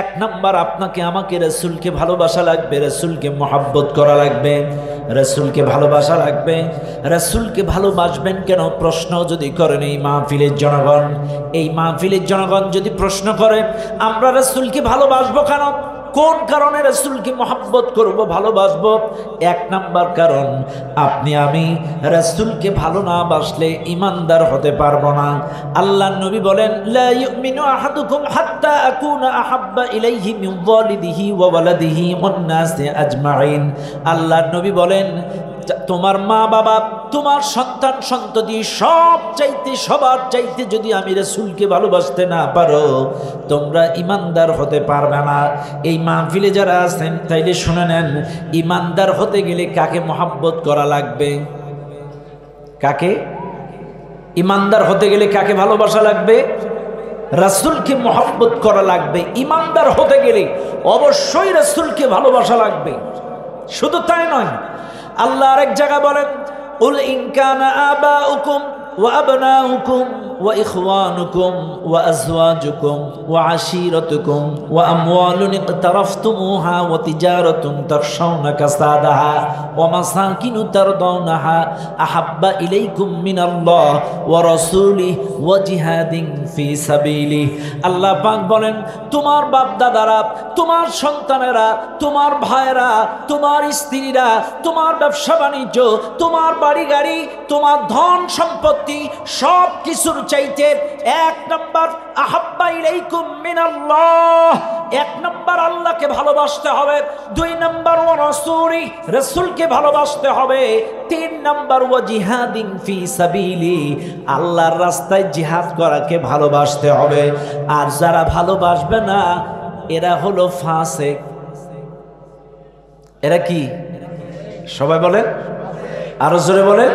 এক নাম্বার, আপনাকে আমাকে রাসূলকে ভালোবাসা লাগবে, রাসূলকে মহব্বত করা লাগবে, রাসূলকে ভালোবাসা লাগবে। রাসূলকে ভালোবাসবেন কেন প্রশ্ন যদি করেন এই মাহফিলের জনগণ, এই মাহফিলের জনগণ যদি প্রশ্ন করে আমরা রাসূলকে ভালোবাসবো কেন, কোন কারণে রাসূলকে মহব্বত করব, ভালোবাসবো? এক নাম্বার কারণ, আপনি আমি রাসূলকে ভালো না বাসলে ঈমানদার হতে পারবো না। আল্লাহর নবী বলেন, লা ইউমিনু আহাদুকুম হাত্তা আকুনা আহাব্বা ইলাইহি মিন ওয়ালিদিহি ওয়া ওয়ালাদিহি ওয়ান নাসি আজমাইন। আল্লাহর নবী বলেন, তোমার মা বাবা, তোমার সন্তান সন্ততি সব চাইতে, সবার চাইতে যদি আমি রাসূলকে ভালোবাসতে না পারো, তোমরা ঈমানদার হতে পারবে না। এই মাহফিলে যারা আছেন তাইলে শুনে নেন, ঈমানদার হতে গেলে কাকে মহব্বত করা লাগবে? কাকে? ঈমানদার হতে গেলে কাকে ভালোবাসা লাগবে? রাসূলকে মহব্বত করা লাগবে। ঈমানদার হতে গেলে অবশ্যই রাসূলকে ভালোবাসা লাগবে। শুধু তাই নয়, আল্লাহ আরেক জায়গায় বলেন, উল ইন কানা আবাউকুম ওয়া আবনাউকুম ওয়া ইখওয়ানুকুম ওয়া আজওয়াজুকুম ওয়া আশীরাতুকুম ওয়া আমওয়ালুন ইকতারাফতুমুহা ওয়া তিজারাতুন তাখশাউনা কাসাদাহা ওয়া মাসাকিনু তারদাউনাহা আহাব্বা ইলাইকুম মিনাল্লাহ ওয়া রাসূলিহি ওয়া জিহাদিন ফি সাবিলিহি। আল্লাহ পাক বলেন, তোমার বাপ দাদারা, তোমার সন্তানেরা, তোমার ভাইরা, তোমার স্ত্রীরা, তোমার ব্যবসা বাণিজ্য, তোমার বাড়ি গাড়ি, তোমার ধন সম্পত্তি সব কিছুর চাইতে এক নাম্বার আহাব্বা ইলাইকুম মিনাল্লাহ, এক নাম্বার আল্লাহকে ভালোবাসতে হবে। দুই নাম্বার ওয়া রাসূলি, রাসূলকে ভালোবাসতে হবে। তিন নাম্বার ওয়া জিহাদিন ফি সাবিলি, আল্লাহর রাস্তায় জিহাদ করাকে ভালোবাসতে হবে। আর যারা ভালোবাসবে না এরা হলো ফাসিক। এরা কি? সবাই বলেন, আরো জোরে বলেন।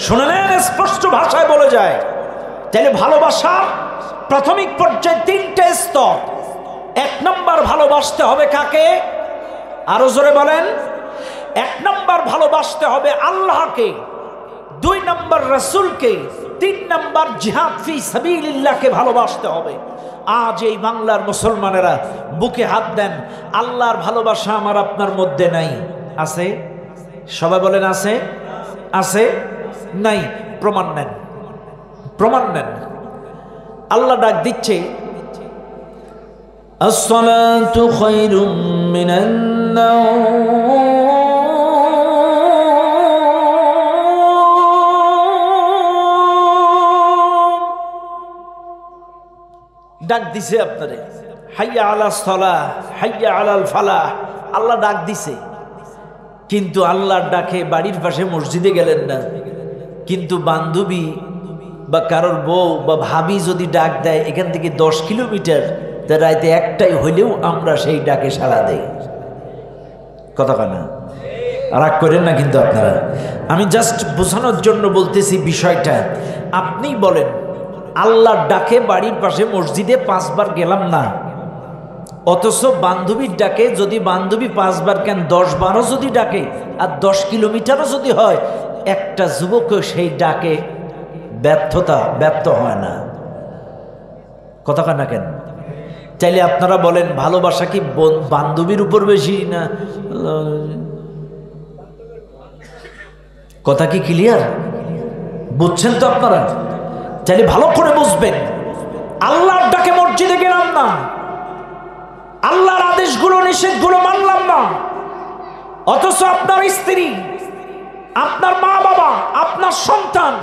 শুনলেন? স্পষ্ট ভাষায় বলে যায়। তাহলে ভালোবাসা প্রাথমিক পর্যায়ে তিনটে স্তর। এক নাম্বার ভালোবাসতে হবে কাকে? আরো জোরে বলেন। এক নাম্বার ভালোবাসতে হবে আল্লাহকে, দুই নাম্বার রাসূলকে, তিন নাম্বার জিহাদ ফি সাবিলিল্লাহকে ভালোবাসতে হবে। আজ এই বাংলার মুসলমানেরা বুকে হাত দেন, আল্লাহর ভালোবাসা আমার আপনার মধ্যে নাই। আছে? সবাই বলেন আছে? আছে? নাই? প্রমাণ নেন, প্রমাণ নেন। আল্লাহ ডাক দিচ্ছে, আসসালাতু খায়রুম মিনান নাওম। ডাক দিছে আপনারে, হাইয়া আলাস সালাহ, হাইয়া আলাল ফালাহ। আল্লাহ ডাক দিছে, কিন্তু আল্লাহর ডাকে বাড়ির পাশে মসজিদে গেলেন না। কিন্তু বান্ধবী বা কারোর বউ বা ভাবি যদি ডাক দেয় এখান থেকে 10 কিলোমিটার, তা রাইতে একটাই হইলেও আমরা সেই ডাকে সাড়া দেই। কথা না, রাগ করেন না কিন্তু আপনারা। আমি জাস্ট বোঝানোর জন্য বলতেছি বিষয়টা। আপনি বলেন, আল্লাহর ডাকে বাড়ির পাশে মসজিদে 5 বার গেলাম না, অথচ বান্ধবীর ডাকে যদি বান্ধবী 5 বার কেন 10 বারও যদি ডাকে আর 10 কিলোমিটারও যদি হয়, একটা যুবক সেই ডাকে ব্যর্থ হয় না। কথা না কেন? চাইলে আপনারা বলেন, ভালোবাসা কি বান্ধবীর উপর বেশি না? কথা কি ক্লিয়ার? বুঝছেন তো আপনারা? চাইলে ভালো করে বুঝবেন। আল্লাহর ডাকে মসজিদে গেলাম না, আল্লাহর আদেশগুলো নিষেধগুলো মানলাম না, অথচ আপনার স্ত্রী, আপনার মা বাবা, আপনার সন্তান,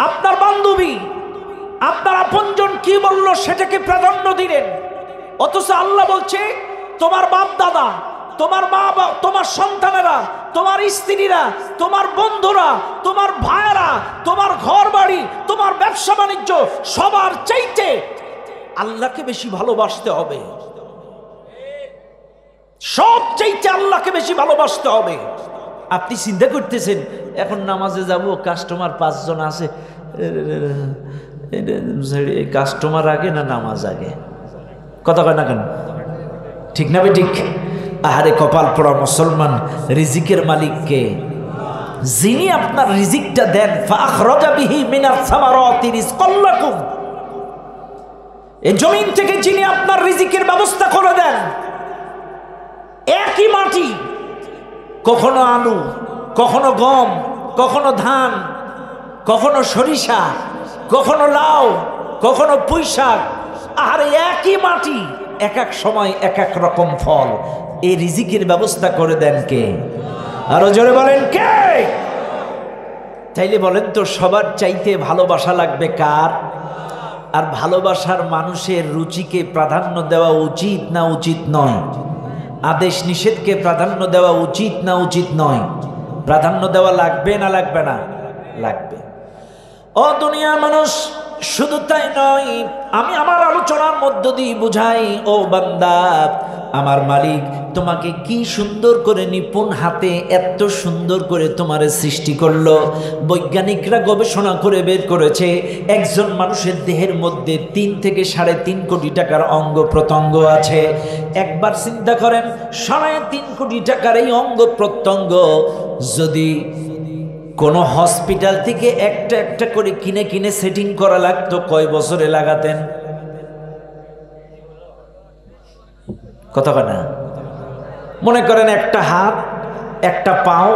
আপনার বান্ধবী, আপনার আপনজন কি বললো সেটাকে প্রাধান্য দিলেন। অথচ আল্লাহ বলছে, তোমার বাপ দাদা, তোমার মা বাবা, তোমার সন্তানেরা, তোমার স্ত্রীরা, তোমার বন্ধুরা, তোমার ভাইয়েরা, তোমার ঘর বাড়ি, তোমার ব্যবসা বাণিজ্য, সবার চাইতে আল্লাহকে বেশি ভালোবাসতে হবে। সব চাইতে আল্লাহকে বেশি ভালোবাসতে হবে। আপনি চিন্তা করতেছেন, এখন নামাজে যাব, কাস্টমার 5 জন আছে, কাস্টমার আগে না নামাজ আগে? কথা কয় না কেন? ঠিক না? ঠিক। আহারে কপাল পোড়া মুসলমান, রিজিকের মালিককে, যিনি আপনার রিজিকটা দেন, ফাখরাজা বিহি মিনাস সামারাতি রিজকাল্লাকুম, এই জমিন থেকে যিনি আপনার রিজিকের ব্যবস্থা করে দেন, একই মাটি, কখনো আলু, কখনো গম, কখনো ধান, কখনো সরিষা, কখনো লাউ, কখনো পুঁইশাক, আর একই মাটি, এক এক সময় এক এক রকম ফল। এই রিজিকের ব্যবস্থা করে দেন কে? আরো জোরে বলেন কে? চাইলে বলেন তো, সবার চাইতে ভালোবাসা লাগবে কার? আর ভালোবাসার মানুষের রুচিকে প্রাধান্য দেওয়া উচিত না উচিত নয়? আদেশ নিষেধকে প্রাধান্য দেওয়া উচিত না উচিত নয়? প্রাধান্য দেওয়া লাগবে না লাগবে না? লাগবে। ও দুনিয়ার মানুষ, শুধু তাই নয়, আমি আমার আলোচনার মধ্য দিয়ে বুঝাই, ও বান্দা, আমার মালিক তোমাকে কি সুন্দর করে নিপুণ হাতে এত সুন্দর করে তোমারে সৃষ্টি করলো। বৈজ্ঞানিকরা গবেষণা করে বের করেছে, একজন মানুষের দেহের মধ্যে 3 থেকে 3.5 কোটি টাকার অঙ্গ প্রত্যঙ্গ আছে। একবার চিন্তা করেন, 3.5 কোটি টাকার এই অঙ্গ প্রত্যঙ্গ যদি কোনো হসপিটাল থেকে একটা একটা করে কিনে কিনে সেটিং করা লাগতো, কয় বছরে লাগাতেন? কথা না? মনে করেন একটা হাত, একটা পাও,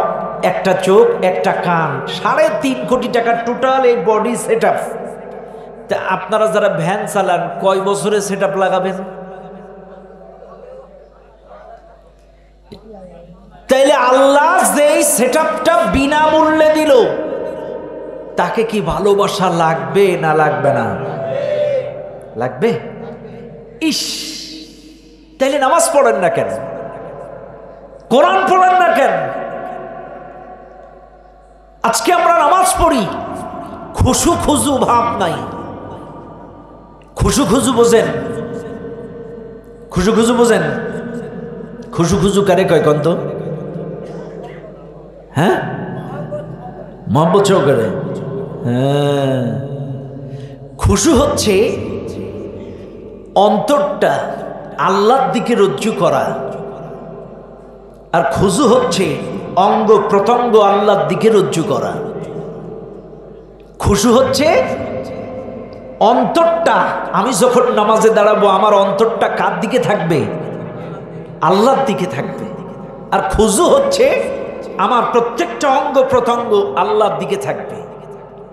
একটা চোখ, একটা কান, 3.5 কোটি টাকার টোটাল এই বডি সেট আপ। তা আপনারা যারা ভ্যান চালান, কয় বছরে সেট আপ লাগাবেন? তাইলে আল্লাহ যেই সেট আপটা বিনামূল্যে দিল, তাকে কি ভালোবাসা লাগবে না লাগবে না? লাগবে। ইস, তাইলে নামাজ পড়েন না কেন? কোরআন পড়েন না কেন? আজকে আমরা নামাজ পড়ি, খুশু খুজু ভাব নাই। খুশু খুজু বোঝেন? খুশু খুজু বোঝেন? খুশু খুজু কারে কয় কন্ত? হ্যাঁ, মোহাম্মদ চৌকারে। হ্যাঁ, খুশু হচ্ছে অন্তরটা আল্লাহর দিকে রজ্জু করা, আর খুজু হচ্ছে অঙ্গ প্রত্যঙ্গ আল্লাহর দিকে রজ্জু করা। খুশু হচ্ছে অন্তরটা, আমি যখন নামাজে দাঁড়াবো আমার অন্তরটা কার দিকে থাকবে? আল্লাহর দিকে থাকবে। আর খুজু হচ্ছে আমার প্রত্যেকটা অঙ্গ প্রত্যঙ্গ আল্লাহর দিকে থাকবে।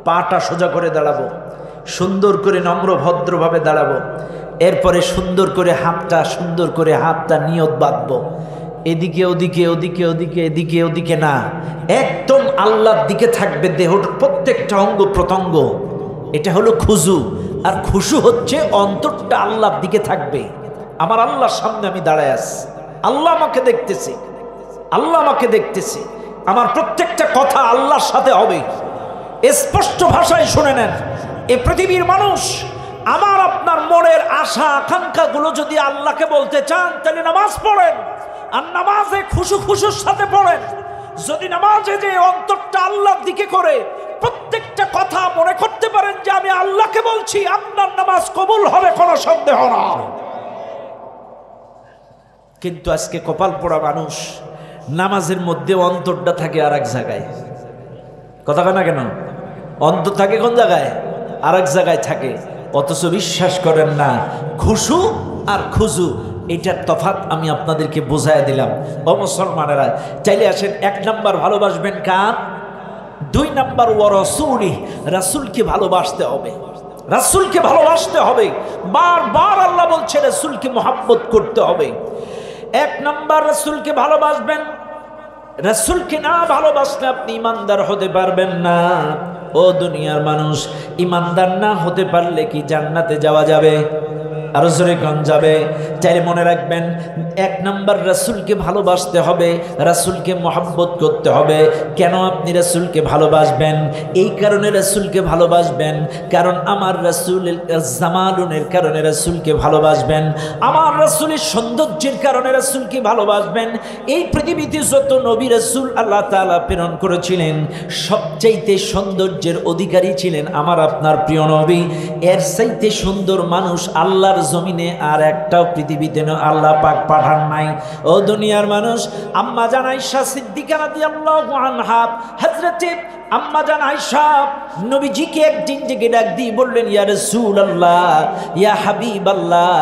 পাটা সোজা করে দাঁড়াবো, সুন্দর করে নম্র ভদ্রভাবে দাঁড়াবো, এরপরে সুন্দর করে হাতটা নিয়ত বাঁধবো, এদিকে ওদিকে ওদিকে ওদিকে এদিকে ওদিকে না, একদম আল্লাহর দিকে থাকবে দেহর প্রত্যেকটা অঙ্গ প্রত্যঙ্গ। এটা হলো খুজু। আর খুশু হচ্ছে অন্তরটা আল্লাহর দিকে থাকবে। আমার আল্লাহর সামনে আমি দাঁড়ায় আছি, আল্লাহ আমাকে দেখতেছে, আল্লাহ আমাকে দেখতেছে, আমার প্রত্যেকটা কথা আল্লাহর সাথে হবে। স্পষ্ট ভাষায় শুনে নেন, এ পৃথিবীর মানুষ, আমার আপনার মনের আশা আকাঙ্ক্ষাগুলো যদি আল্লাহকে বলতে চান, তাহলে নামাজ পড়েন, আর নামাজে খুশু খুশুর সাথে পড়েন। যদি নামাজে যে অন্তরটা আল্লাহর দিকে করে প্রত্যেকটা কথা মনে করতে পারেন যে আমি আল্লাহকে বলছি, আপনার নামাজ কবুল হবে, কোনো সন্দেহ না। কিন্তু আজকে কপাল পোড়া মানুষ, নামাজের মধ্যে অন্তরটা থাকে আর এক জায়গায়। কথা না কেন? অন্তর থাকে কোন জায়গায়? আর এক জায়গায় থাকে। অথচ বিশ্বাস করেন না, খুশু আর খুজু এটার তফাৎ আমি আপনাদেরকে বোঝায় দিলাম। ও মুসলমানেরা, চাইলে আসেন, 1 নাম্বার ভালোবাসবেন কার? 2 নাম্বার ও রাসূলি, রাসূলকে ভালোবাসতে হবে। রাসূলকে ভালোবাসতে হবে, বারবার আল্লাহ বলছে রাসূলকে মহব্বত করতে হবে। 1 নাম্বার রাসূলকে ভালোবাসবেন। রাসূলকে না ভালোবাসলে আপনি ইমানদার হতে পারবেন না। ও দুনিয়ার মানুষ, ইমানদার না হতে পারলে কি জান্নাতে যাওয়া যাবে? আরো জোরে কোন যাবে? চাইলে মনে রাখবেন, 1 নাম্বার রাসূলকে ভালোবাসতে হবে, রাসূলকে মহব্বত করতে হবে। কেন আপনি রাসূলকে ভালোবাসবেন? এই কারণে রাসূলকে ভালোবাসবেন, কারণ আমার রাসূলের জামালুনের কারণে রাসূলকে ভালোবাসবেন, আমার রাসূলের সৌন্দর্যের কারণে রাসূলকে ভালোবাসবেন। এই পৃথিবীতে যত নবী রাসূল আল্লাহ তাআলা প্রেরণ করেছিলেন, সবচাইতে সৌন্দর্যের অধিকারী ছিলেন আমার আপনার প্রিয় নবী। এর চাইতে সুন্দর মানুষ আল্লাহর আল্লাহর জমিনে আর একটাও পৃথিবীতে আল্লাহ পাক পাঠান নাই। ও দুনিয়ার মানুষ, আম্মা জান আয়েশা সিদ্দিকা রাদিয়াল্লাহু আনহা, হযরতে আম্মা জান আয়েশা নবীজিকে একদিন ডেকে ডাক দিয়ে বললেন, ইয়া রাসূলুল্লাহ, ইয়া হাবিবাল্লাহ,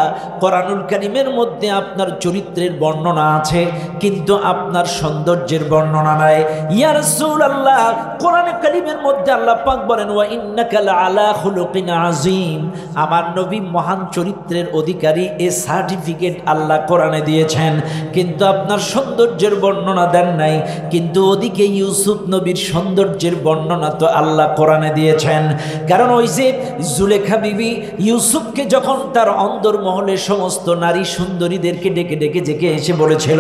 কোরআনুল কারীমের মধ্যে আপনার চরিত্রের বর্ণনা আছে কিন্তু আপনার সৌন্দর্যের বর্ণনা নাই। ইয়া রাসূলুল্লাহ, কোরআনে কারীমের মধ্যে আল্লাহ পাক বলেন, ওয়া ইন্নাকা লাআলা খুলুকিন আযীম, আমার নবী মহান চরিত্রের অধিকারী, এ সার্টিফিকেট আল্লাহ কোরআনে দিয়েছেন, কিন্তু আপনার সৌন্দর্যের বর্ণনা দেন নাই। কিন্তু ওদিকে ইউসুফ নবীর সৌন্দর্যের বর্ণনা তো আল্লাহ কোরআনে দিয়েছেন। কারণ ওই যে জুলেখা বিবি ইউসুফকে যখন তার অন্দরমহলে সমস্ত নারী সুন্দরীদেরকে ডেকে ডেকে ডেকে এসে বলেছিল,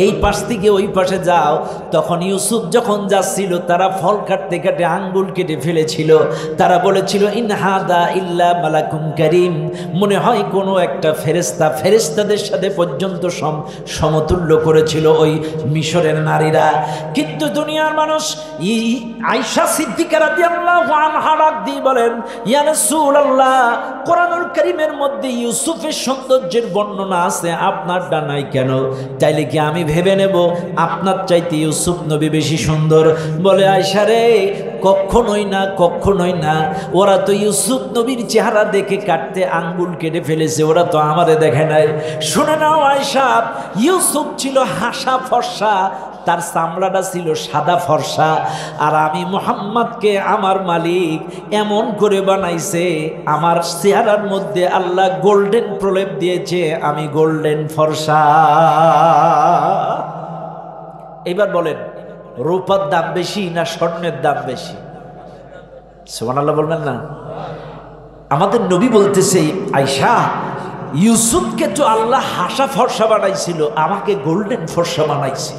এই পাশ থেকে ওই পাশে যাও, তখন ইউসুফ যখন যাচ্ছিল তারা ফল কাটতে কাটে আঙ্গুল কেটে ফেলেছিল। তারা বলেছিল, ইন হাদা ইল্লা মালাকুম কারীম, মনে হয় কোনো একটা ফেরেশতা, ফেরেশতাদের সাথে পর্যন্ত সমতুল্য করেছিল ওই মিশরের নারীরা। কিন্তু দুনিয়ার মানুষ আয়েশা সিদ্দিকা রাদিয়াল্লাহু আনহা ডাক দিয়ে বলেন, ইয়া রাসূলুল্লাহ, কোরআনুল কারীমের মধ্যে ইউসুফের সৌন্দর্যের বর্ণনা আছে, আপনারটা নাই কেন? তাইলে কি আমি ভেবে নেব আপনার চাইতে ইউসুফ নবী বেশি সুন্দর? বলে, আয়েশা রে, কখনোই না, কখনোই না। ওরা তো ইউসুফ নবীর চেহারা দেখে কাটতে আঙ্গুল কেটে ফেলেছে, ওরা তো আমারে দেখে নাই। শুনে নাও আয়েশা, ইউসুফ ছিল হাসা ফর্সা, তার চামড়াটা ছিল সাদা ফর্সা, আর আমি মুহাম্মদকে আমার মালিক এমন করে বানাইছে, আমার চেহারার মধ্যে আল্লাহ গোল্ডেন প্রলেপ দিয়েছে, আমি গোল্ডেন ফর্সা। এবার বলেন, রূপার দাম বেশি না স্বর্ণের দাম বেশি? সুবহানাল্লাহ বলবেন না? আমাদের নবী বলতেছে, আয়েশা, ইউসুফকে তো আল্লাহ হাসা ফর্সা বানাইছিল, আমাকে গোল্ডেন ফর্সা বানাইছে।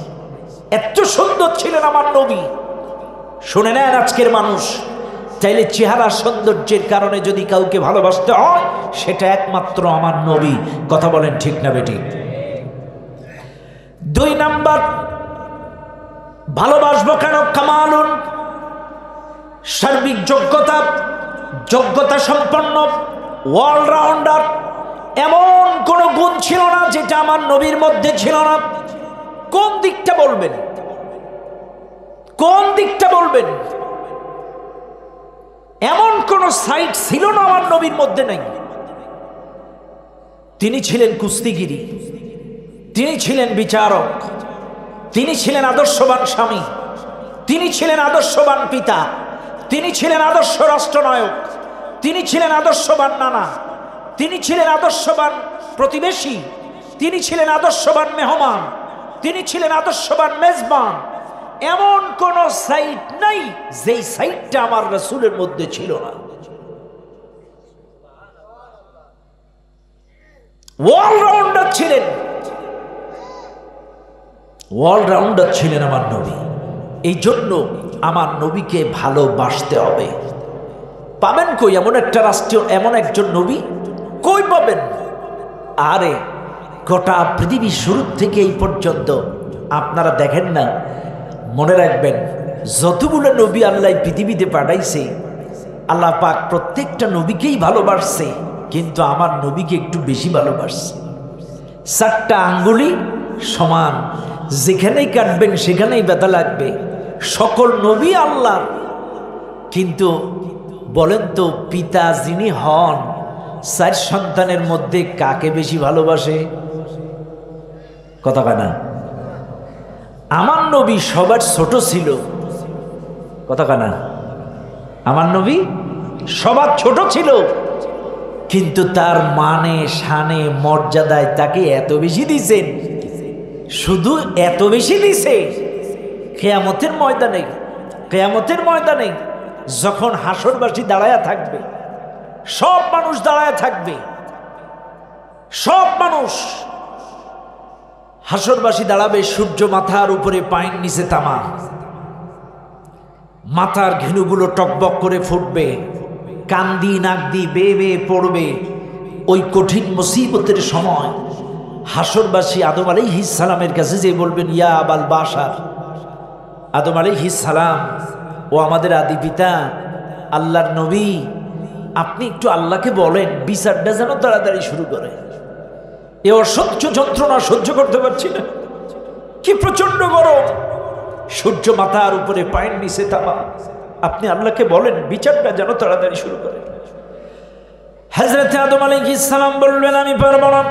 এত সুন্দর ছিলেন আমার নবী। শুনে নেন আজকের মানুষ, চাইলে চেহারা সৌন্দর্যের কারণে যদি কাউকে ভালোবাসতে হয়, সেটা একমাত্র আমার নবী। কথা বলেন ঠিক না বেটি? 2 নাম্বার, ভালোবাসবো কেন? কামালুন, সার্বিক যোগ্যতা, যোগ্যতা সম্পন্ন, অলরাউন্ডার। এমন কোন গুণ ছিল না যেটা আমার নবীর মধ্যে ছিল না। কোন দিকটা বলবেন? কোন দিকটা বলবেন? এমন কোন সাইট ছিল না আমার নবীর মধ্যে নাই। তিনি ছিলেন কুস্তিগিরি, তিনি ছিলেন বিচারক, তিনি ছিলেন আদর্শবান স্বামী, তিনি ছিলেন আদর্শবান পিতা, তিনি ছিলেন আদর্শ রাষ্ট্রনায়ক, তিনি ছিলেন আদর্শবান নানা, তিনি ছিলেন আদর্শবান প্রতিবেশী, তিনি ছিলেন আদর্শবান মেহমান, তিনি ছিলেন আদর্শবান মেজবান। এমন কোন সাইট নাই যেই সাইটটা আমার রাসূলের মধ্যে ছিল না। অলরাউন্ডার ছিলেন, অলরাউন্ডার ছিলেন আমার নবী। এই জন্য আমার নবীকে ভালোবাসতে হবে। পাবেন কই এমন একটা রাষ্ট্রীয়, এমন একজন নবী? কই পাবেন? আরে গোটা পৃথিবীর শুরু থেকে এই পর্যন্ত আপনারা দেখেন না? মনে রাখবেন, যতগুলো নবী আল্লাহ পৃথিবীতে পাঠাইছে, আল্লাহ পাক প্রত্যেকটা নবীকেই ভালোবাসছে, কিন্তু আমার নবীকে একটু বেশি ভালোবাসছে। 4টা আঙ্গুলি সমান, যেখানেই কাটবেন সেখানেই ব্যথা লাগবে। সকল নবী আল্লাহর, কিন্তু বলেন তো, পিতা যিনি হন, 4 সন্তানের মধ্যে কাকে বেশি ভালোবাসে? কথা কানা? আমার নবী সবার ছোট ছিল। কথা কানা? আমার নবী সবার ছোট ছিল, কিন্তু তার মানে শানে মর্যাদায় তাকে এত বেশি দিয়েছেন। শুধু এত বেশি দিছে, কিয়ামতের ময়দানে, কিয়ামতের ময়দানে যখন হাসরবাসী দাঁড়ায়া থাকবে, সব মানুষ দাঁড়ায়া থাকবে, সব মানুষ, হাসরবাসী দাঁড়াবে, সূর্য মাথার উপরে, পায়ের নিচে তামা, মাথার ঘেনুগুলো টকবক করে ফুটবে, কান দিয়ে নাক দিয়ে বেয়ে বেয়ে পড়বে। ওই কঠিন মুসিবতের সময় হাসরবাসী আদম আলাইহিস সালামের কাছে যে বলবেন, ইয়া আবাল বাশার, আদম আলাইহিস সালাম, ও আমাদের আদি পিতা, আল্লাহর নবী, আপনি একটু আল্লাহকে বলেন বিচারটা যেন তাড়াতাড়ি শুরু করে, এ অসহ্য যন্ত্রণা সহ্য করতে পারছি না, কি প্রচন্ড গরম, সূর্য মাথার উপরে, পায়ের নিচে তামা। আপনি আল্লাহকে বলেন বিচারটা যেন তাড়াতাড়ি শুরু করে। হযরত আদম আলাইহিস সালাম বললেন আমি পারব না,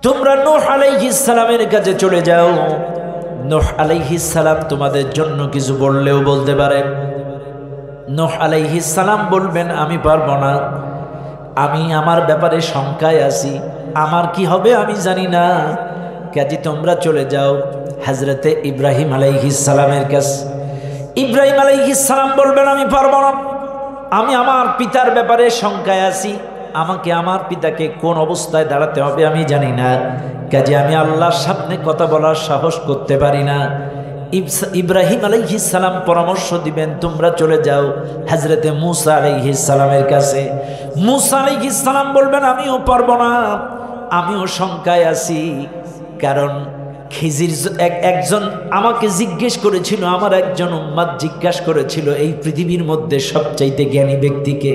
তোমরা নূহ আলাইহিস সালামের কাছে চলে যাও। নূহ আলাইহিস সালাম তোমাদের জন্য কিছু বললেও বলতে পারেন। নূহ আলাইহিস সালাম বলবেন আমি পারবো না, আমি আমার ব্যাপারে শঙ্কায় আছি, আমার কি হবে আমি জানি না, কাজে তোমরা চলে যাও হযরতে ইব্রাহিম আলাইহিস সালামের কাছে। ইব্রাহিম আলাইহিস সালাম বলবেন আমি পারবো না, আমি আমার পিতার ব্যাপারে শঙ্কায় আছি, আমাকে আমার পিতাকে কোন অবস্থায় দাঁড়াতে হবে আমি জানি না, কাজে আমি আল্লাহর সামনে কথা বলার সাহস করতে পারি না। ইব্রাহিম আলাইহিস সালাম পরামর্শ দিবেন তোমরা চলে যাও হযরতে মূসা আলাইহিস সালামের কাছে। মূসা আলাইহিস সালাম বলবেন আমিও পারবো না, আমিও শঙ্কায় আছি, কারণ খিজির একজন আমাকে জিজ্ঞেস করেছিল, আমার একজন উম্মত জিজ্ঞাসা করেছিল এই পৃথিবীর মধ্যে সবচাইতে জ্ঞানী ব্যক্তিকে,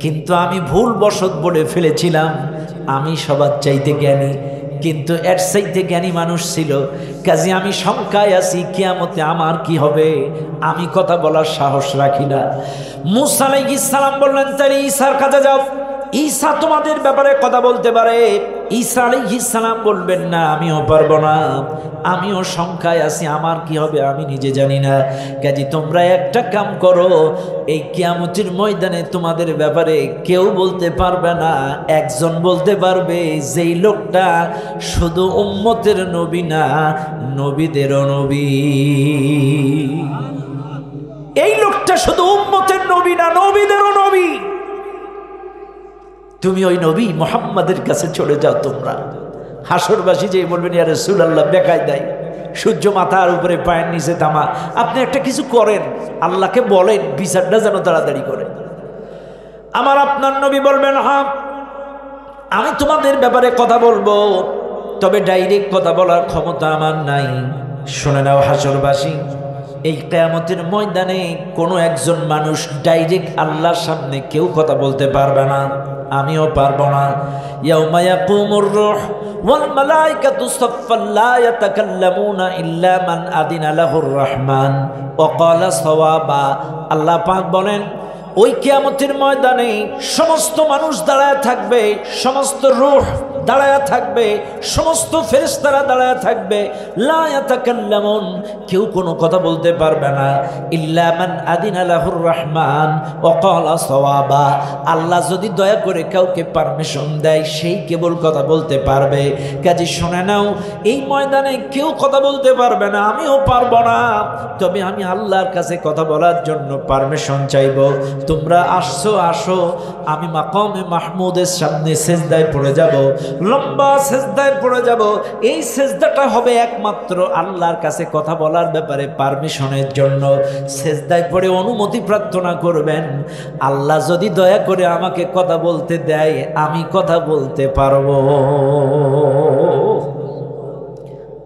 কিন্তু আমি ভুলবশত বলে ফেলেছিলাম আমি সবার চাইতে জ্ঞানী, কিন্তু এর চাইতে জ্ঞানী মানুষ ছিল, কাজে আমি শঙ্কায় আছি কিয়ামতে আমার কি হবে, আমি কথা বলার সাহস রাখি না। মূসা আলাইহিস সালাম বললেন তাহলে ঈসার কাছে যাও, ঈসা তোমাদের ব্যাপারে কথা বলতে পারে। ঈসা আলাইহিস সালাম বলবেন না আমিও পারবো না, আমিও শঙ্কায় আছি, আমার কি হবে আমি নিজে জানি না, কাজে তোমরা একটা কাম করো, এই কিয়ামতের ময়দানে তোমাদের ব্যাপারে কেউ বলতে পারবে না, একজন বলতে পারবে যেই লোকটা শুধু উম্মতের নবী না নবীদেরও নবী, এই লোকটা শুধু উম্মতের নবী না নবীদেরও নবী। তুমি ওই নবী মুহাম্মাদের কাছে চলে যাও। তোমরা হাসরবাসী যে বলবেন ইয়া রাসূলুল্লাহ বেকায় দেয়, সূর্য মাথার উপরে পায়ের নিচে তামা, আপনি একটা কিছু করেন, আল্লাহকে বলেন বিচারটা যেন তাড়াতাড়ি করে। আমার আপনার নবী বলবেন হ্যাঁ আমি তোমাদের ব্যাপারে কথা বলবো, তবে ডাইরেক্ট কথা বলার ক্ষমতা আমার নাই। শুনে নাও হাসরবাসী, এই কিয়ামতের ময়দানে কোনো একজন মানুষ ডাইরেক্ট আল্লাহর সামনে কেউ কথা বলতে পারবে না, আমিও পারবো না। ইয়াউমা ইয়াকুমুর রূহ ওয়াল মালাইকাতু সাফফান লা ইয়াতাকাল্লামুনা ইল্লা মান আদিনা লাহুর রহমান ওয়া ক্বালা সাওয়াবা। আল্লাহ পাক বলেন ওই কিয়ামতের ময়দানে সমস্ত মানুষ দাঁড়ায় থাকবে, সমস্ত রূহ দাঁড়ায় থাকবে, সমস্ত ফেরেশতারা দাঁড়ায় থাকবে, লা ইয়াতাকাল্লামুন কেউ কোনো কথা বলতে পারবে না, ইল্লা মান আদিনা লাহুর রহমান ওয়া ক্বালা সাওয়াবা। আল্লাহ যদি দয়া করে কাউকে পারমিশন দেয় সেই কেবল কথা বলতে পারবে। কাজে শুনে নাও এই ময়দানে কেউ কথা বলতে পারবে না, আমিও পারবো না, তবে আমি আল্লাহর কাছে কথা বলার জন্য পারমিশন চাইবো। তোমরা আসছো আসো, আমি মাকামে মাহমুদের সামনে সেজদায় পড়ে যাব, লম্বা সেজদায় পড়ে যাব। এই সেজদাটা হবে একমাত্র আল্লাহর কাছে কথা বলার ব্যাপারে পারমিশনের জন্য। সেজদায় পড়ে অনুমতি প্রার্থনা করবেন, আল্লাহ যদি দয়া করে আমাকে কথা বলতে দেয় আমি কথা বলতে পারবো।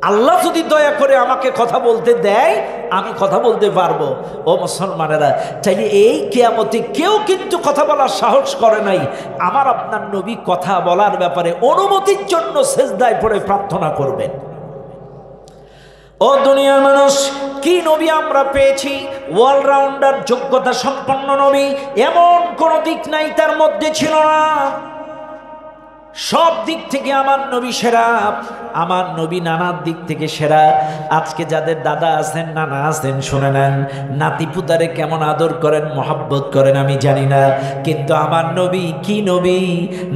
আল্লাহ যদি দয়া করে আমাকে কথা বলতে দেয় আমি কথা বলতে পারবো। ও মুসলমানেরা, চাইলে এই কিয়ামতে কেউ কিন্তু কথা বলার সাহস করে নাই। আমার আপনার নবী কথা বলার ব্যাপারে অনুমতির জন্য সেজদায় পড়ে প্রার্থনা করবেন। ও দুনিয়ার মানুষ, কি নবী আমরা পেয়েছি, অলরাউন্ডার যোগ্যতা সম্পন্ন নবী, এমন কোনো দিক নাই তার মধ্যে ছিল না। সব দিক থেকে আমার নবী সেরা, আমার নবী নানার দিক থেকে সেরা। আজকে যাদের দাদা আছেন নানা আছেন শুনে নেন, নাতিপুতারে কেমন আদর করেন মহাব্বত করেন আমি জানি না, কিন্তু আমার নবী কি নবী,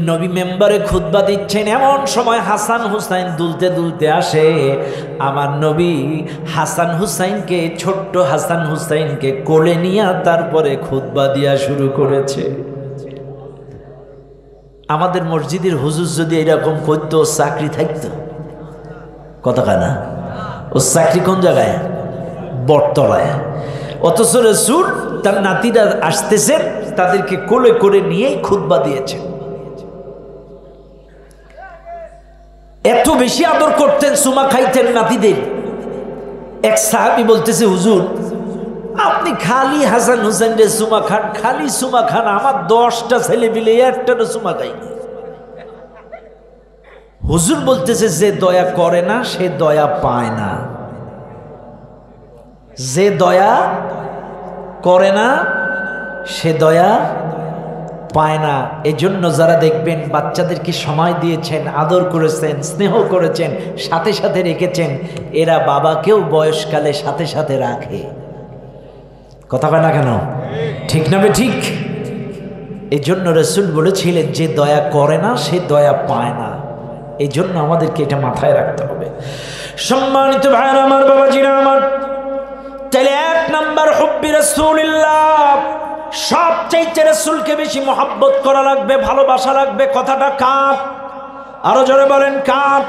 নবী মেম্বারে খুতবা দিচ্ছেন, এমন সময় হাসান হুসাইন দুলতে দুলতে আসে। আমার নবী হাসান হুসাইনকে, ছোট্ট হাসান হুসাইনকে কোলে নিয়ে তারপরে খুতবা দিয়া শুরু করেছে। আমাদের মসজিদের হুজুর যদি এরকম করতো চাকরি থাকতো, কথা কানা, ও চাকরি কোন জায়গায়, বটতলায়। অথচ রাসূল তার নাতিরা আসতেছেন তাদেরকে কোলে করে নিয়েই খুতবা দিয়েছেন। এত বেশি আদর করতেন, সুমা খাইতেন নাতিদের। এক সাহাবী বলতেছে হুজুর আপনি খালি হাসান হোসেন রে চুমা খান, খালি চুমা খান, আমার 10টা ছেলে মিলে একটারও চুমা খাইনি। হুজুর বলতেছে যে দয়া করে না সে দয়া পায় না, যে দয়া করে না সে দয়া পায় না। এজন্য যারা দেখবেন বাচ্চাদেরকে সময় দিয়েছেন, আদর করেছেন, স্নেহ করেছেন, সাথে সাথে রেখেছেন, এরা বাবাকেও বয়সকালে সাথে সাথে রাখে। কথা কয় না কেন? ঠিক না ঠিক? এজন্য রাসূল বলেছিলেন যে দয়া করে না সে দয়া পায় না। এই জন্য আমাদেরকে এটা মাথায় রাখতে হবে। সম্মানিত ভাইরা আমার, বাবাজিরা আমার, তাহলে 1 নাম্বার হুব্বি রাসূলিল্লাহ, সবচাইতে রাসূলকে বেশি মহব্বত করা লাগবে, ভালোবাসা লাগবে। কথাটা কার? আরো জোরে বলেন কার?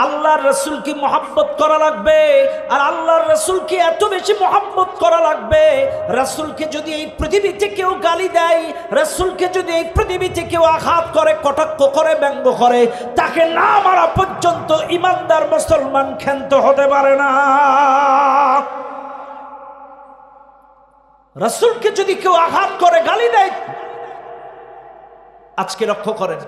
আল্লাহর রাসূলকে মহব্বত করা লাগবে। আর আল্লাহর রাসূলকে এত বেশি মহব্বত করা লাগবে, রাসূলকে যদি এই পৃথিবীতে কেউ গালি দেয়, রাসূলকে যদি এই পৃথিবীতে কেউ আঘাত করে, কটাক্ষ করে, ব্যঙ্গ করে, তাকে না মারা পর্যন্ত ইমানদার মুসলমান ক্ষান্ত হতে পারে না। রাসূলকে যদি কেউ আঘাত করে, গালি দেয়, আজকে লক্ষ্য করেন,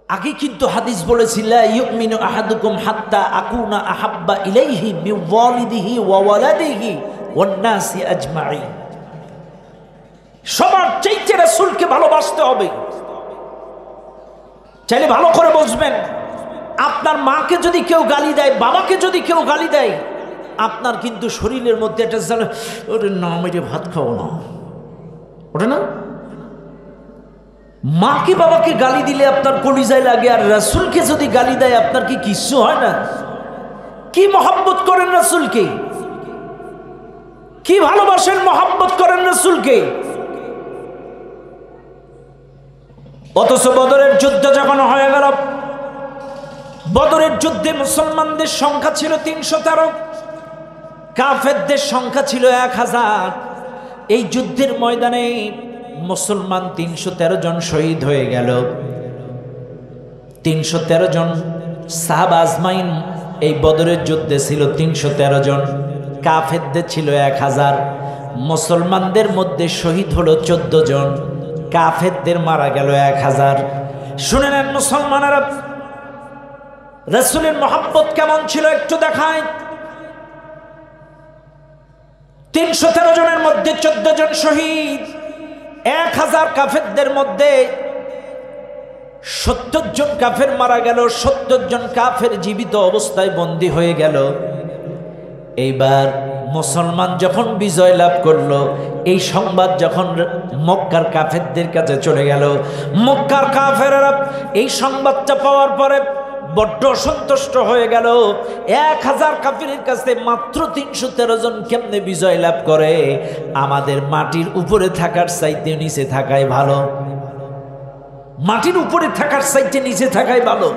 আগে কিন্তু হাদিস বলেছিল লা ইউমিনু আহাদুকুম হাত্তা আকুনা আহাব্বা ইলাইহি মিন ওয়ালিদিহি ওয়া ওয়ালাদিহি ওয়ান নাসি আজমাইন। সবার চাইতে রাসূলকে ভালোবাসতে হবে। চাইলে ভালো করে বুঝবেন, আপনার মাকে যদি কেউ গালি দেয়, বাবাকে যদি কেউ গালি দেয়, আপনার কিন্তু শরীরের মধ্যে একটা জানে ওরে না মেরে ভাত খাবো না, ওটা না? মাকে বাবাকে গালি দিলে আপনার কলিজায় লাগে, আর রাসূলকে যদি গালি দেয় আপনার কি কিছু হয় না? কি মহব্বত করেন রাসূলকে, কি ভালোবাসেন, মহব্বত করেন রাসূলকে। অথচ বদরের যুদ্ধ যখন হয়ে গেল, বদরের যুদ্ধে মুসলমানদের সংখ্যা ছিল 313, কাফেরদের সংখ্যা ছিল 1000। এই যুদ্ধের ময়দানে মুসলমান 313 জন শহীদ হয়ে গেল। 313 জন সাহাবা আজমাইন এই বদরের যুদ্ধে ছিল 313 জন, কাফেরদের ছিল 1000। মুসলমানদের মধ্যে শহীদ হলো 14 জন, কাফেরদের মারা গেল 1000। শুনে নেন মুসলমানেরা, রাসূলের মহব্বত কেমন ছিল একটু দেখায়। 313 জনের মধ্যে 14 জন শহীদ, 1000 কাফেরদের মধ্যে 70 জন কাফের মারা গেল, 70 জন কাফের জীবিত অবস্থায় বন্দী হয়ে গেল। এইবার মুসলমান যখন বিজয় লাভ করলো, এই সংবাদ যখন মক্কার কাফেরদের কাছে চলে গেল, মক্কার কাফেররা এই সংবাদটা পাওয়ার পরে বড্ড সন্তুষ্ট হয়ে গেল। 1000 কাফিরের কাছে মাত্র 313 জন কেমনে বিজয় লাভ করে? আমাদের মাটির উপরে থাকার চাইতে নিচে থাকাই ভালো, মাটির উপরে থাকার চাইতে নিচে থাকাই ভালো।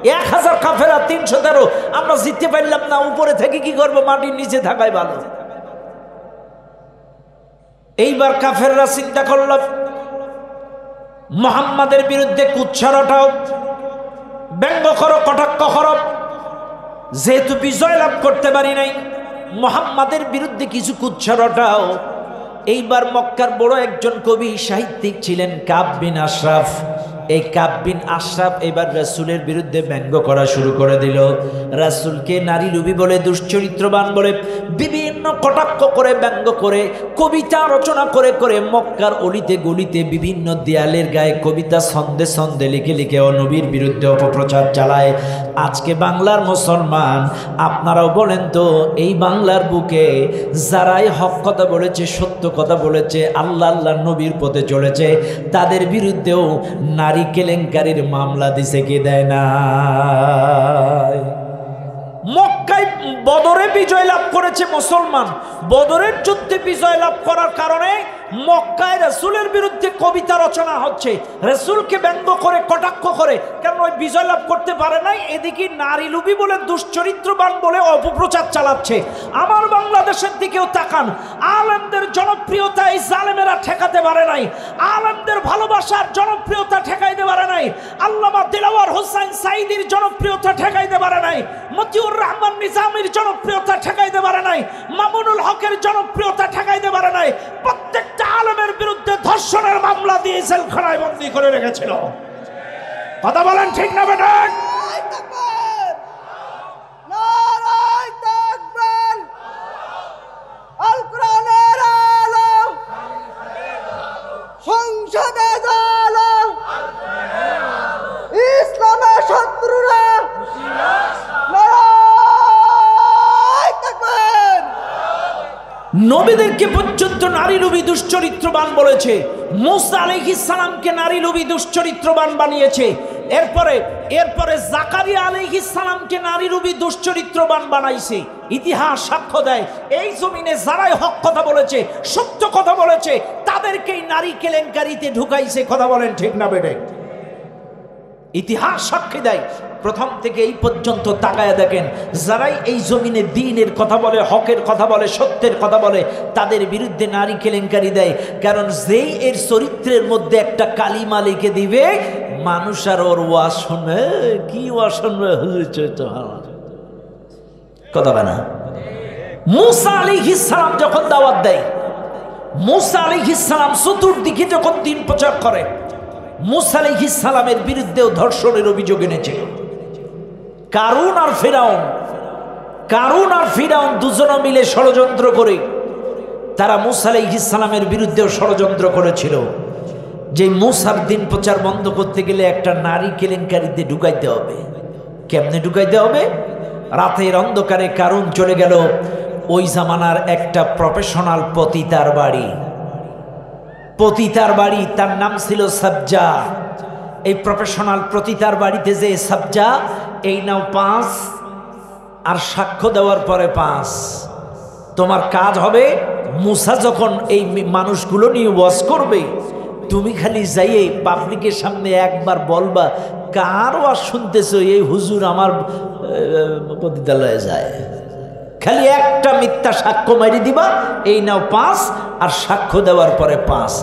1000 কাফেরা 313, আমরা জিততে পারলাম না, উপরে থেকে কি করবো? মাটির নিচে থাকাই ভালো। এইবার কাফেররা চিন্তা করল মুহাম্মাদের বিরুদ্ধে কুৎসা রটাও, ব্যঙ্গ করো, কটাক্ষ করো। যেহেতু বিজয় লাভ করতে পারি নাই, মুহাম্মাদের বিরুদ্ধে কিছু কুৎসা রটাও। এইবার মক্কার বড় একজন কবি সাহিত্যিক ছিলেন কাব বিন আশরাফ। এই কাব বিন আশরাফ এবার রাসূলের বিরুদ্ধে ব্যঙ্গ করা শুরু করে দিল। রাসূলকে নারী লোভী বলে, দুশ্চরিত্রবান বলে, বিভিন্ন কটাক্ষ করে, ব্যঙ্গ করে, কবিতা রচনা করে করে মক্কার অলিতে গলিতে বিভিন্ন দেয়ালের গায়ে কবিতা ছন্দে ছন্দে লিখে লিখে নবীর বিরুদ্ধে অপপ্রচার চালায়। আজকে বাংলার মুসলমান, আপনারাও বলেন তো, এই বাংলার বুকে যারাই হক কথা বলেছে, সত্য কথা বলেছে, আল্লাহ আল্লাহ নবীর পথে চলেছে, তাদের বিরুদ্ধেও নারী কেলেঙ্কারির মামলা দিছে কি দেয় না? মক্কায় বদরে বিজয় লাভ করেছে মুসলমান। বদরের যুদ্ধে বিজয় লাভ করার কারণে মক্কায় রাসূলের বিরুদ্ধে কবিতা রচনা হচ্ছে, রাসূলকে ব্যঙ্গ করে, কটাক্ষ করে। কেন? ওই বিজয় লাভ করতে পারে নাই, এদিকে নারী লোভী বলে, দুশ্চরিত্রবান বলে অপপ্রচার চালাচ্ছে। আমার বাংলাদেশের দিকেও তাকান, আলেমদের জনপ্রিয়তা এই জালেমেরা ঠেকাতে পারে নাই, আলেমদের ভালোবাসার জনপ্রিয়তা ঠেকাইতে পারে নাই, আল্লামা দিলওয়ার হোসেন সাঈদীর জনপ্রিয়তা ঠেকাইতে পারে নাই, মতিউর রহমান নিজাম আমির জনপ্রিয়তা ঠেকাইতে পারে নাই, মামুনুল হকের জনপ্রিয়তা ঠেকাইতে পারে নাই। প্রত্যেকটা আলেমের বিরুদ্ধে ধর্ষণের মামলা দিয়ে জেলখানায় বন্দী করে রেখেছিল। কথা বলেন ঠিক না বেটা? সংসদে ইসলামের শত্রুরা নবীদেরকে পর্যন্ত নারী লোভী দুশ্চরিত্রবান বলেছে। মুসা আলাইহিস সালামকে নারী লোভী দুশ্চরিত্রবান বানিয়েছে। এরপরে জাকারিয়া আলাইহিস সালামকে নারী লোভী দুশ্চরিত্রবান বানাইছে। ইতিহাস সাক্ষ্য দেয় এই জমিনে যারাই হক কথা বলেছে, সত্য কথা বলেছে, তাদেরকেই নারী কেলেঙ্কারিতে ঢুকাইছে। কথা বলেন ঠিক না বেটে? ইতিহাস সাক্ষী দেয়। প্রথম থেকে এই পর্যন্ত তাকায়া দেখেন, যারাই এই জমিনে দ্বীনের কথা বলে, হকের কথা বলে, সত্যের কথা বলে, তাদের বিরুদ্ধে নারী কেলেঙ্কারি দেয়। কারণ যেই এর চরিত্রের মধ্যে একটা কালিমা লিখে দিবে, মানুষ আর ওর ওয়াজ শুনবে। কি ওয়াজ শুনবে? কথা বলে না। মুসা আলাইহিস সালাম যখন দাওয়াত দেয়, মুসা আলাইহিস সালাম চতুর্দিকে যখন দ্বীন প্রচার করে, মুসা আলাইহিস সালামের বিরুদ্ধেও ধর্ষণের অভিযোগ এনেছিল। কারুন আর ফিরাউন দুজনে মিলে ষড়যন্ত্র করে তারা মুসা আলাইহিস সালামের বিরুদ্ধেও ষড়যন্ত্র করেছিল যে মুসার দিন প্রচার বন্ধ করতে গেলে একটা নারী কেলেঙ্কারিতে ঢুকাইতে হবে। কেমনে ঢুকাইতে হবে? রাতের অন্ধকারে কারুন চলে গেল ওই জামানার একটা প্রফেশনাল পতিতার বাড়ি, তার নাম ছিল সাবজা। এই প্রফেশনাল পতিতার বাড়িতে যে সাবজা, এই নাও 5 আর সাক্ষ্য দেওয়ার পরে 5। তোমার কাজ হবে, মুসা যখন এই মানুষগুলো নিয়ে ওয়াজ করবে, তুমি খালি যাইয়ে পাবলিকের সামনে একবার বলবা, কার ওয়াজ শুনতেছো? এই হুজুর আমার পতিতালয়ে যায়। খালি একটা মিথ্যা সাক্ষ্য মারি দিবা, এই নাও 5 আর সাক্ষ্য দেওয়ার পরে 5,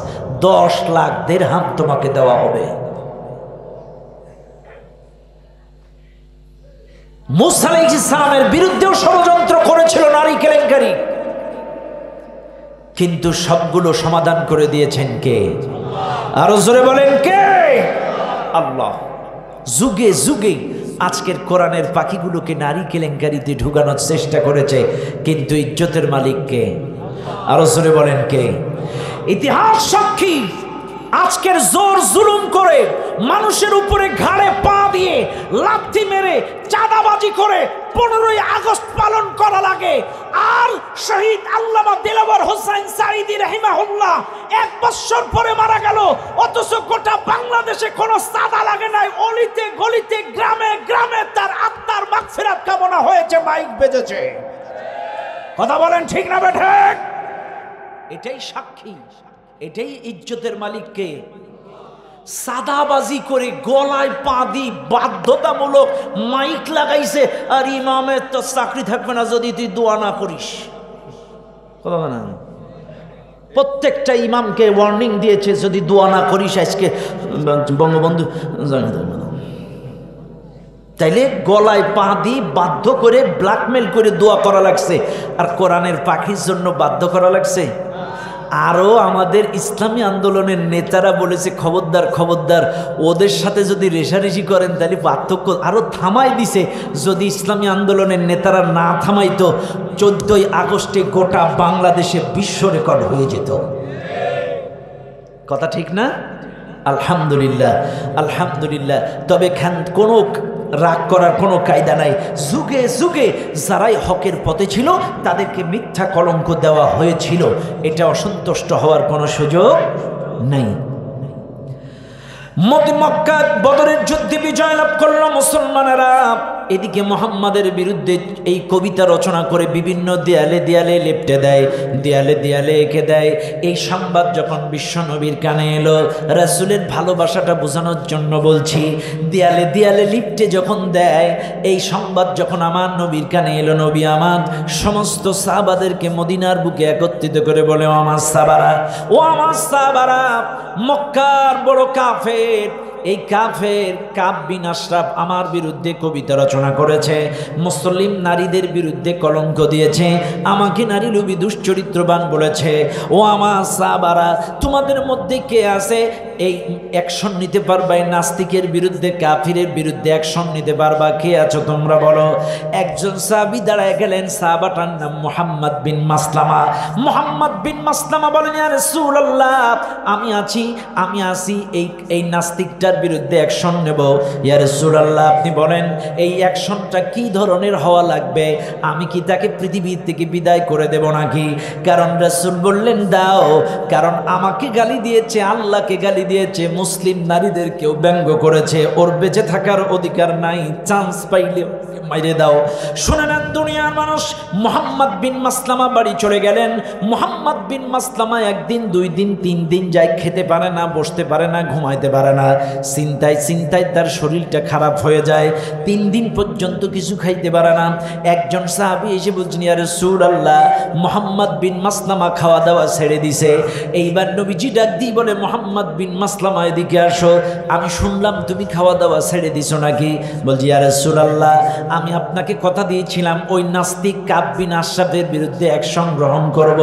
10 লাখ দিরহাম তোমাকে দেওয়া হবে। মুসা আলাইহিস সালামের বিরুদ্ধেও ষড়যন্ত্র করেছিল নারী কেলেঙ্কারি, কিন্তু সবগুলো সমাধান করে দিয়েছেন কে? আরো জোরে বলেন কে? আল্লাহ। যুগে যুগে আজকের কোরআনের পাখিগুলোকে নারী কেলেঙ্কারিতে ঢুকানোর চেষ্টা করেছে, কিন্তু ইজ্জতের মালিক কে? আরো জোরে বলেন কে? ইতিহাস সাক্ষী, আজকের জোর জুলুম করে মানুষের উপরে ঘাড়ে পা দিয়ে লাথি মেরে চাঁদাবাজি করে 15ই আগস্ট পালন করা লাগে। আর শহীদ আল্লামা দিলওয়ার হোসেন সাঈদী রাহিমাহুল্লাহ 1 বছর পরে মারা গেল, অথচ গোটা বাংলাদেশে কোনো চাঁদা লাগে নাই। অলিতে গলিতে গ্রামে গ্রামে তার আত্মার মাগফিরাত কামনা হয়েছে, মাইক বেজেছে। কথা বলেন ঠিক না বেঠিক? এটাই সাক্ষী, এটাই ইজ্জতের মালিককে। সাদাবাজি করে গলায় পা দিয়ে বাধ্যতামূলক মাইক লাগাইছে, আর ইমামের তো চাকরি থাকবে না যদি তুই দোয়া না করিস। প্রত্যেকটা ইমামকে ওয়ার্নিং দিয়েছে, যদি দোয়া না করিস আজকে বঙ্গবন্ধু জানিয়ে দেবে না। তাইলে গলায় পা দিয়ে বাধ্য করে ব্ল্যাকমেল করে দোয়া করা লাগছে, আর কোরআনের পাখির জন্য বাধ্য করা লাগছে। আরও আমাদের ইসলামী আন্দোলনের নেতারা বলেছে, খবরদার খবরদার, ওদের সাথে যদি রেষারেষি করেন তাহলে পার্থক্য আরও থামাই দিছে। যদি ইসলামী আন্দোলনের নেতারা না থামাইতো, 14ই আগস্টে গোটা বাংলাদেশে বিশ্ব রেকর্ড হয়ে যেত। কথা ঠিক না? আলহামদুলিল্লাহ, আলহামদুলিল্লাহ। তবে কোনো রাগ করার কোনো কায়দা নাই। যুগে যুগে যারাই হকের পথে ছিল তাদেরকে মিথ্যা কলঙ্ক দেওয়া হয়েছিল, এটা অসন্তুষ্ট হওয়ার কোনো সুযোগ নেই। মক্কা বদরের যুদ্ধে বিজয় লাভ করল মুসলমানেরা। এদিকে মুহাম্মাদের বিরুদ্ধে এই কবিতা রচনা করে বিভিন্ন দেয়ালে দেয়ালে লেপটে দেয়, দেয়ালে দেয়ালে এঁকে দেয়। এই সংবাদ যখন বিশ্বনবীর কানে এলো, রাসূলের ভালোবাসাটা বোঝানোর জন্য বলছি, দেয়ালে দেয়ালে লিপটে যখন দেয়, এই সংবাদ যখন আমার নবীর কানে এলো, নবী আমার সমস্ত সাহাবাদেরকে মদিনার বুকে একত্রিত করে বলে, ও আমার সাহাবারা, ও আমার সাহাবারা, মক্কার বড় কাফের এই কাফের কাব বিন আশরাফ আমার বিরুদ্ধে কবিতা রচনা করেছে, মুসলিম নারীদের বিরুদ্ধে কলঙ্ক দিয়েছে, আমাকে নারী লোভী দুশ্চরিত্রবান বলেছে। ও আমার সাহাবারা, তোমাদের মধ্যে কে আছে এই অ্যাকশন নিতে পারবা, এই নাস্তিকের বিরুদ্ধে কাফিরের বিরুদ্ধে অ্যাকশন নিতে পারবা? কে আছো তোমরা বলো? একজন সাহাবী দাঁড়ায় গেলেন, সাহাবাটার নাম মুহাম্মদ বিন মাসলামা। মুহাম্মদ বিন মাসলামা বলেন, ইয়া রাসূলুল্লাহ, আমি আছি এই নাস্তিকটার বিরুদ্ধে অ্যাকশন নেব। ইয়া রাসূলুল্লাহ, আপনি বলেন এই অ্যাকশনটা কি ধরনের হওয়া লাগবে? আমি কি তাকে পৃথিবী থেকে বিদায় করে দেব নাকি? কারণ রাসূল বললেন দাও, কারণ আমাকে গালি দিয়েছে, আল্লাহকে গালি দিয়েছে, মুসলিম নারীদেরকেও ব্যঙ্গ করেছে, ওর বেঁচে থাকার অধিকার নাই, চান্স পাইলে মাইরে দাও। শুনে নেন দুনিয়ার মানুষ, মুহাম্মদ বিন মাসলামা বাড়ি চলে গেলেন। মুহাম্মদ বিন মাসলামা একদিন, 2 দিন, 3 দিন যায়, খেতে পারে না, বসতে পারে না, ঘুমাইতে পারে না, চিন্তায় তার শরীরটা খারাপ হয়ে যায়। 3 দিন পর্যন্ত কিছু খাইতে পারে না। একজন সাহাবী এসে বলছেন, ইয়া রাসূলুল্লাহ, মুহাম্মদ বিন মাসলামা খাওয়া দাওয়া ছেড়ে দিছে। এইবার নবীজি ডাক দিয়ে বলে, মুহাম্মদ বিন মাসলামা এদিকে আসো, আমি শুনলাম তুমি খাওয়া দাওয়া ছেড়ে দিছো নাকি? বলছি, ইয়া রাসূলুল্লাহ, আমি আপনাকে কথা দিয়েছিলাম ওই নাস্তিক কাব বিন আশরাফের বিরুদ্ধে অ্যাকশন গ্রহণ করব,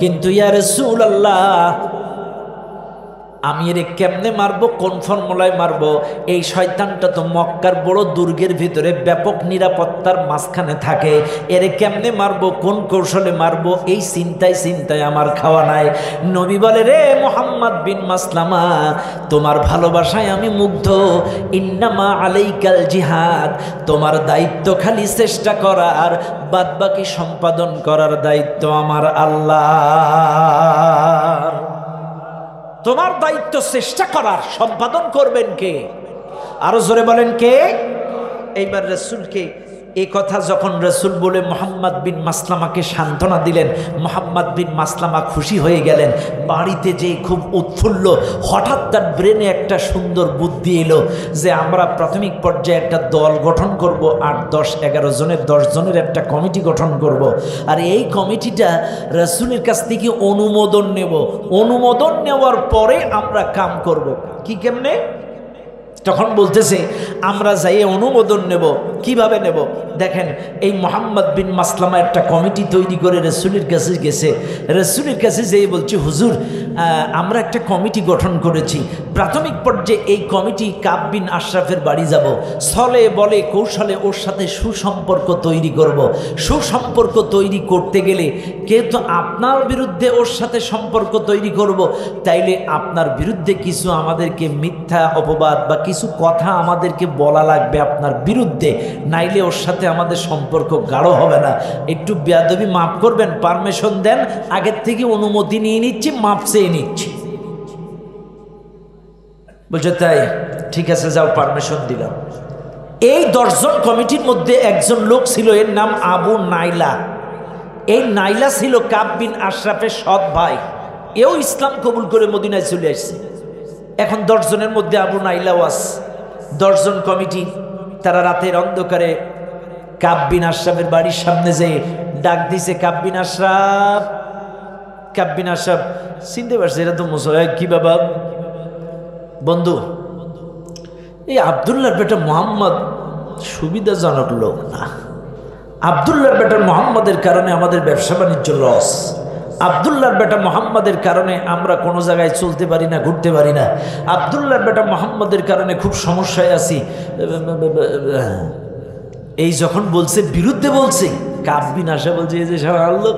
কিন্তু ইয়া রাসূলুল্লাহ আমি এর কেমনে মারবো, কোন ফর্মুলায় মারবো? এই শয়তানটা তো মক্কার বড় দুর্গের ভিতরে ব্যাপক নিরাপত্তার মাঝখানে থাকে, এর কেমনে মারবো, কোন কৌশলে মারবো, এই চিন্তায় আমার খাওয়া নাই। নবী বলে, রে মুহাম্মদ বিন মাসলামা, তোমার ভালোবাসায় আমি মুগ্ধ, ইন্নামা আলাইকাল জিহাদ, তোমার দায়িত্ব খালি চেষ্টা করার, বাদবাকি সম্পাদন করার দায়িত্ব আমার আল্লাহর। তোমার দায়িত্ব চেষ্টা করার, সম্পাদন করবেন কে? আরো জোরে বলেন কে? এইবার রাসূলকে এই কথা যখন রাসূল বলে মুহাম্মদ বিন মাসলামাকে সান্ত্বনা দিলেন, মুহাম্মদ বিন মাসলামা খুশি হয়ে গেলেন। বাড়িতে যে খুব উৎফুল্ল, হঠাৎ তার ব্রেনে একটা সুন্দর বুদ্ধি এলো যে আমরা প্রাথমিক পর্যায়ে একটা দল গঠন করব, 8, 10, 11 জনের, 10 জনের একটা কমিটি গঠন করব। আর এই কমিটিটা রাসূলের কাছ থেকে অনুমোদন নেব, অনুমোদন নেওয়ার পরে আমরা কাম করব। কি কেমনে? তখন বলতেছে, আমরা যাই অনুমোদন নেব। কিভাবে নেব? দেখেন, এই মুহাম্মদ বিন মাসলামা একটা কমিটি তৈরি করে রাসূলের কাছে গেছে। রাসূলের কাছে যেয়ে বলছে, হুজুর, আমরা একটা কমিটি গঠন করেছি, প্রাথমিক পর্যায়ে এই কমিটি কাব বিন আশরাফের বাড়ি যাব, ছলে বলে কৌশলে ওর সাথে সুসম্পর্ক তৈরি করব। সুসম্পর্ক তৈরি করতে গেলে কিন্তু আপনার বিরুদ্ধে ওর সাথে সম্পর্ক তৈরি করব, তাইলে আপনার বিরুদ্ধে কিছু আমাদেরকে মিথ্যা অপবাদ বা কিছু কথা আমাদেরকে বলা লাগবে আপনার বিরুদ্ধে, নাইলে ওর সাথে আমাদের সম্পর্ক গাঢ় হবে না। একটু বেয়াদবি মাফ করবেন, পারমিশন দেন, আগের থেকে অনুমতি নিয়ে নিচ্ছি, মাপ চেয়ে নিচ্ছি। বলছে তাই, ঠিক আছে, যাও, পারমিশন দিলাম। এই 10 জন কমিটির মধ্যে একজন লোক ছিল, এর নাম আবু নাইলা। এই নাইলা ছিল কাব বিন আশরাফের সৎ ভাই, এও ইসলাম কবুল করে মদিনায় চলে আসছে। এখন 10 জনের মধ্যে আবু নাইলাও আছে। 10 জন কমিটি, তারা রাতের অন্ধকারে কাব বিন আশরাফের বাড়ির সামনে যেয়ে ডাক দিছে, কাব বিন আশরাফ, কাব বিন আশরাফ চিনতে পারছে, এরা তো মুসলমান। কি বাবা? বন্ধু, এই আব্দুল্লাহর বেটা মুহাম্মদ সুবিধাজনক লোক না। আব্দুল্লাহর বেটা মুহাম্মদের কারণে আমাদের ব্যবসা বাণিজ্য লস। আব্দুল্লাহর বেটা মুহাম্মদের কারণে আমরা কোনো জায়গায় চলতে পারি না, ঘুরতে পারি না। আব্দুল্লাহর বেটা মুহাম্মদের কারণে খুব সমস্যায় আছি। এই যখন বলছে, বিরুদ্ধে বলছে, কাব বিন আশরাফ বলছে, এই যে সব আমার লোক,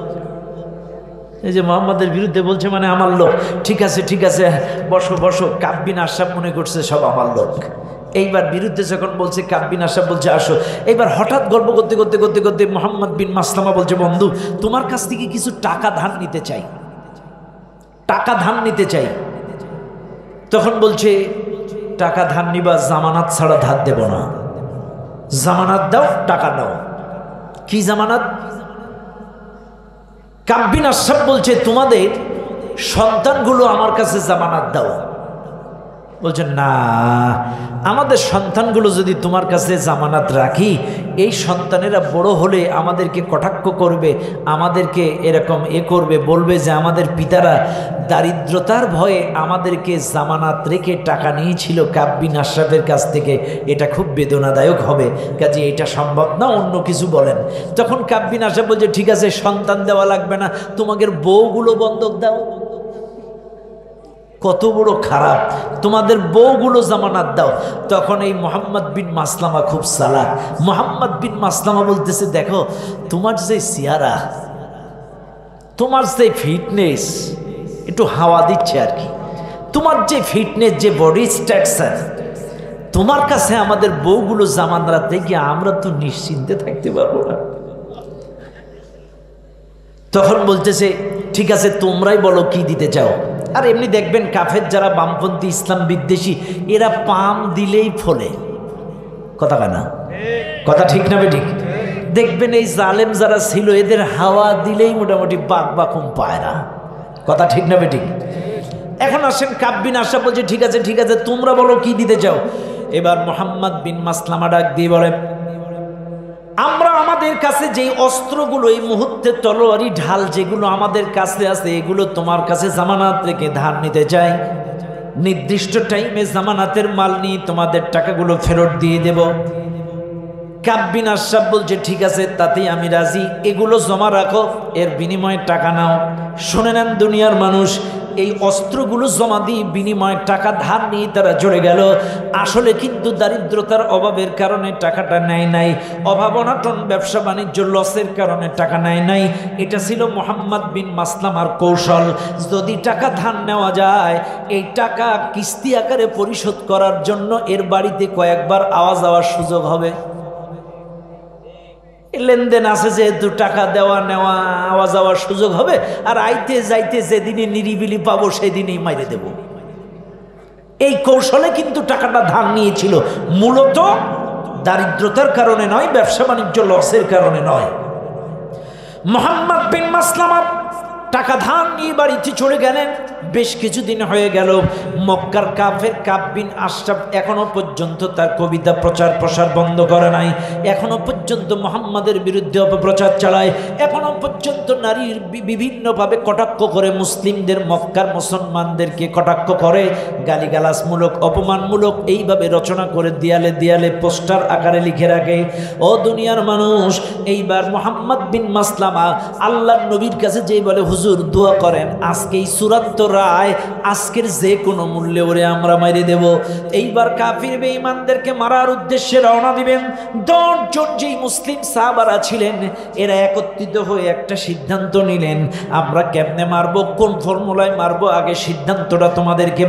এই যে মুহাম্মদের বিরুদ্ধে বলছে মানে আমার লোক। ঠিক আছে, ঠিক আছে, বসো বসো। কাব বিন আশরাফ মনে করছে সব আমার লোক। এইবার বিরুদ্ধে যখন বলছে, কাব বিন আশরাফ বলছে আসো। এইবার হঠাৎ গল্প করতে করতে করতে করতে মুহাম্মদ বিন মাসলামা বলছে, বন্ধু, তোমার কাছ থেকে কিছু টাকা ধার নিতে চাই, টাকা ধার নিতে চাই। তখন বলছে, টাকা ধার নিবা, জামানত ছাড়া ধার দেব না। জামানত দাও, টাকা নাও। কি জামানত? কাব বিন আশরাফ বলছে, তোমাদের সন্তানগুলো আমার কাছে জামানত দাও। বলছেন না, আমাদের সন্তানগুলো যদি তোমার কাছে জামানত রাখি, এই সন্তানেরা বড় হলে আমাদেরকে কটাক্ষ করবে, আমাদেরকে এরকম করবে, বলবে যে আমাদের পিতারা দারিদ্রতার ভয়ে আমাদেরকে জামানত রেখে টাকা নিয়েছিল কাব বিন আশরাফের কাছ থেকে, এটা খুব বেদনাদায়ক হবে, কাজে এটা সম্ভব না, অন্য কিছু বলেন। তখন কাব বিন আশরাফ বলছে ঠিক আছে, সন্তান দেওয়া লাগবে না, তোমাদের বউগুলো বন্ধক দাও। কত বড় খারাপ, তোমাদের বউগুলো জামানত দাও। তখন এই মোহাম্মদ বিন মাসলামা খুব চালাক, মোহাম্মদ বিন মাসলামা বলতেছে দেখো, তোমার যে চেহারা, তোমার যে ফিটনেস, একটু হাওয়া দিচ্ছে আর কি, তোমার যে ফিটনেস, যে বডি স্ট্রাকচার, তোমার কাছে আমাদের বউগুলো জামানত রেখে আমরা তো নিশ্চিন্তে থাকতে পারবো না। তখন বলতেছে ঠিক আছে, তোমরাই বলো কি দিতে চাও। আর এমনি দেখবেন কাফের যারা বামপন্থী ইসলাম বিদ্বেষী, এরা পাম দিলেই ফলে, কথা কয় না, কথা ঠিক না বেঠিক? দেখবেন এই জালেম যারা ছিল, এদের হাওয়া দিলেই মোটামুটি বাঘ বাকুম পায় না, কথা ঠিক না বেঠিক? এখন আসেন কাব বিন আশরাফ বলছে ঠিক আছে ঠিক আছে, তোমরা বলো কি দিতে চাও। এবার মোহাম্মদ বিন মাসলামা ডাক দিয়ে বলে, আমরা আমাদের কাছে যেই অস্ত্রগুলো এই মুহূর্তে, তলোয়ারি ঢাল যেগুলো আমাদের কাছে আছে, এগুলো তোমার কাছে জামানত রেখে ধার নিতে চাই। নির্দিষ্ট টাইমে জামানাতের মাল নিয়ে তোমাদের টাকাগুলো ফেরত দিয়ে দেব। কাব বিন আশরাফ বলছে ঠিক আছে, তাতেই আমি রাজি, এগুলো জমা রাখো, এর বিনিময়ে টাকা নাও। শুনে নেন দুনিয়ার মানুষ, এই অস্ত্রগুলো জমা দিয়ে বিনিময়ে টাকা ধার নিয়ে তারা চলে গেল। আসলে কিন্তু দারিদ্রতার অভাবের কারণে টাকাটা নেয় নাই, অভাবনাটন ব্যবসা বাণিজ্য লসের কারণে টাকা নেয় নাই। এটা ছিল মোহাম্মদ বিন মাসলামার কৌশল। যদি টাকা ধার নেওয়া যায়, এই টাকা কিস্তি আকারে পরিশোধ করার জন্য এর বাড়িতে কয়েকবার আওয়াজ যাওয়ার সুযোগ হবে। লেনদেন আছে যেহেতু, টাকা দেওয়া নেওয়া আওয়া যাওয়ার সুযোগ হবে, আর আইতে যাইতে যেদিনই নিরিবিলি পাবো সেদিনই মাইরে দেব। এই কৌশলে কিন্তু টাকাটা ধার নিয়েছিল, মূলত দারিদ্রতার কারণে নয়, ব্যবসা বাণিজ্য লসের কারণে নয়। মোহাম্মদ বিন মাসলামা টাকা ধার নিয়ে বাড়িতে চলে গেলেন। বেশ কিছুদিন হয়ে গেল, মক্কার কাফের কাব বিন আশরাফ এখনো পর্যন্ত তার কবিতা প্রচার প্রসার বন্ধ করে নাই, এখনো পর্যন্ত মুহাম্মাদের বিরুদ্ধে অপপ্রচার চালায়, এখনো পর্যন্ত নারীর বিভিন্নভাবে কটাক্ষ করে, মুসলিমদের, মক্কার মুসলমানদেরকে কটাক্ষ করে, গালিগালাজমূলক, অপমানমূলক এইভাবে রচনা করে দেয়ালে দেয়ালে পোস্টার আকারে লিখে রাখে। ও দুনিয়ার মানুষ, এইবার মোহাম্মদ বিন মাসলামা আল্লাহর নবীর কাছে যেই বলে, হুজুর দোয়া করেন, আজকে এই চূড়ান্ত রায়, আজকের যে কোনো মূল্যে ওরে আমরা মাইরে দেব। এইবার কাফির বেঈমানদেরকে মারার উদ্দেশ্যে রওনা দিবেন। 10 জন যেই মুসলিম সাহাবারা ছিলেন, এরা একত্রিত হয়ে একটা সিদ্ধান্ত নিলেন, আমরা কেমনে মারবো, কোন ফর্মুলায় মারবো, আগে সিদ্ধান্তটা তোমাদেরকে